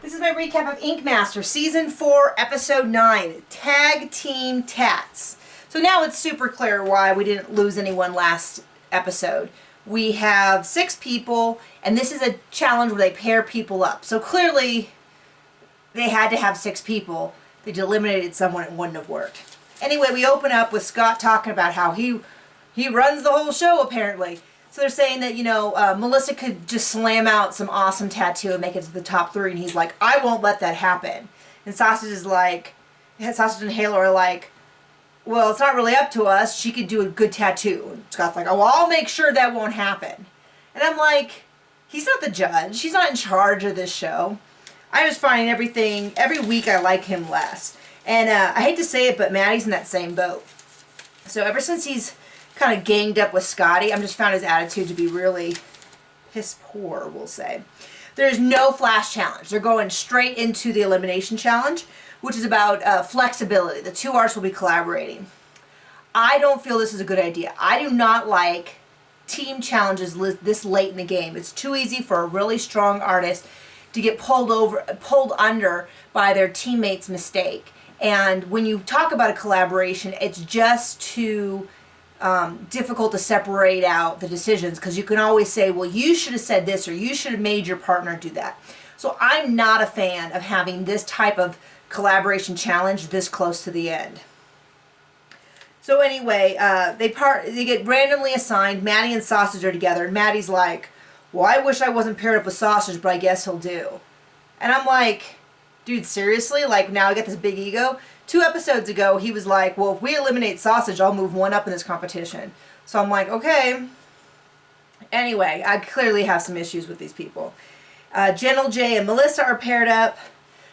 This is my recap of Ink Master Season 4, Episode 9, Tag Team Tats. So now it's super clear why we didn't lose anyone last episode. We have 6 people, and this is a challenge where they pair people up. So clearly, they had to have 6 people. They eliminated someone, it wouldn't have worked. Anyway, we open up with Scott talking about how he runs the whole show, apparently. So they're saying that, Melissa could just slam out some awesome tattoo and make it to the top 3, and he's like, I won't let that happen. And Sausage and Halo are like, well, it's not really up to us. She could do a good tattoo. And Scott's like, oh, well, I'll make sure that won't happen. And I'm like, he's not the judge. He's not in charge of this show. I just find every week I like him less. And I hate to say it, but Maddie's in that same boat. So ever since he's kind of ganged up with Scotty, I've just found his attitude to be really piss poor, we'll say. There's no flash challenge. They're going straight into the elimination challenge, which is about flexibility. The 2 artists will be collaborating. I don't feel this is a good idea. I do not like team challenges this late in the game. It's too easy for a really strong artist to get pulled under by their teammate's mistake. And when you talk about a collaboration, it's just too difficult to separate out the decisions, because you can always say, well, you should have said this, or you should have made your partner do that. So I'm not a fan of having this type of collaboration challenge this close to the end. So anyway, they get randomly assigned. Maddie and Sausage are together, and Maddie's like, well, I wish I wasn't paired up with Sausage, but I guess he'll do. And I'm like, dude, seriously? Like, now I get this big ego? 2 episodes ago, he was like, well, if we eliminate Sausage, I'll move 1 up in this competition. So I'm like, okay. Anyway, I clearly have some issues with these people. Gentle J and Melissa are paired up.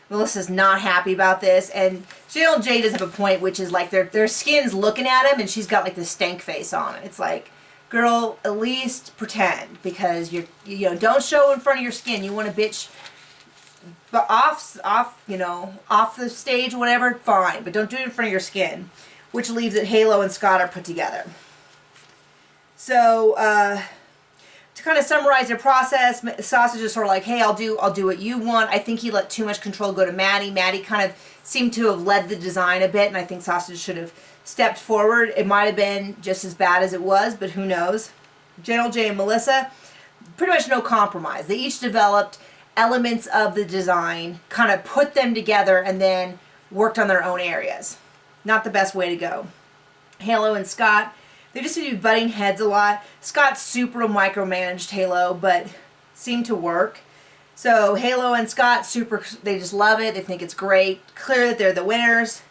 Melissa's not happy about this. And Gentle J does have a point, which is like their skin's looking at him, and she's got like this stank face on it. It's like, girl, at least pretend, because don't show in front of your skin. You want to bitch. But off the stage, whatever, fine. But don't do it in front of your skin. Which leaves it Halo and Scott are put together. So, to kind of summarize their process, Sausage is sort of like, hey, I'll do what you want. I think he let too much control go to Maddie. Maddie kind of seemed to have led the design a bit, and I think Sausage should have stepped forward. It might have been just as bad as it was, but who knows. Gentle J and Melissa, pretty much no compromise. They each developed elements of the design, kind of put them together, and then worked on their own areas. Not the best way to go. Halo and Scott, they just seem to be butting heads a lot. Scott super micromanaged Halo, but seemed to work. So Halo and Scott, they just love it. They think it's great. Clear that they're the winners.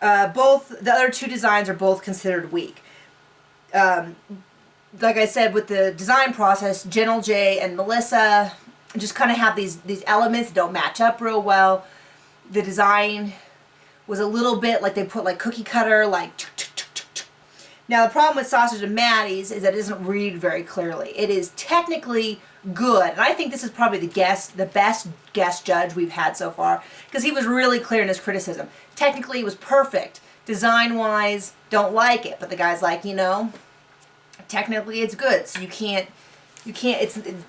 The other 2 designs are both considered weak. Like I said, with the design process, Gentle J and Melissa just kind of have these elements that don't match up real well. The design was a little bit like they put like cookie cutter, like. Now the problem with Sausage and Maddie's is that it doesn't read very clearly. It is technically good, and I think this is probably the best guest judge we've had so far, because he was really clear in his criticism. Technically it was perfect. Design-wise, don't like it, but the guy's like, technically it's good, so you can't,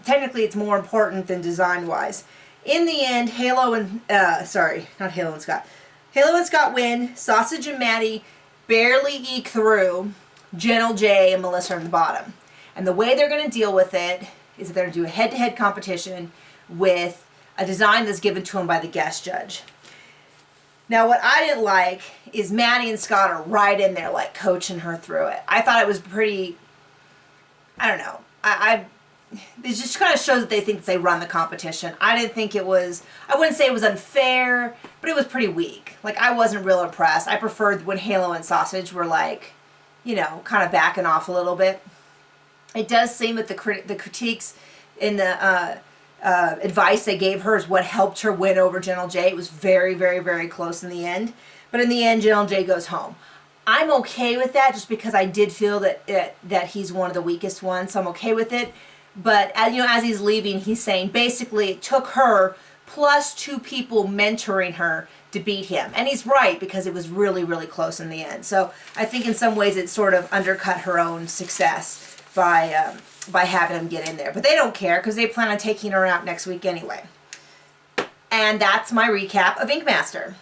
technically it's more important than design-wise. In the end, Halo and Scott win. Sausage and Maddie barely eke through. Gentle J and Melissa are in the bottom. And the way they're going to deal with it is that they're going to do a head-to-head competition with a design that's given to them by the guest judge. Now, what I didn't like is Maddie and Scott are right in there, like, coaching her through it. I thought it was pretty, I don't know. It just kind of shows that they think that they run the competition. I didn't think it was, I wouldn't say it was unfair, but it was pretty weak. Like, I wasn't real impressed. I preferred when Halo and Sausage were like, kind of backing off a little bit. It does seem that the critiques in the advice they gave her is what helped her win over Gentle J. It was very, very, very close in the end. But in the end, Gentle J goes home. I'm okay with that, just because I did feel that he's one of the weakest ones, so I'm okay with it. But as he's leaving, he's saying basically it took her plus 2 people mentoring her to beat him. And he's right, because it was really, really close in the end. So I think in some ways it sort of undercut her own success by having him get in there. But they don't care, because they plan on taking her out next week anyway. And that's my recap of Ink Master.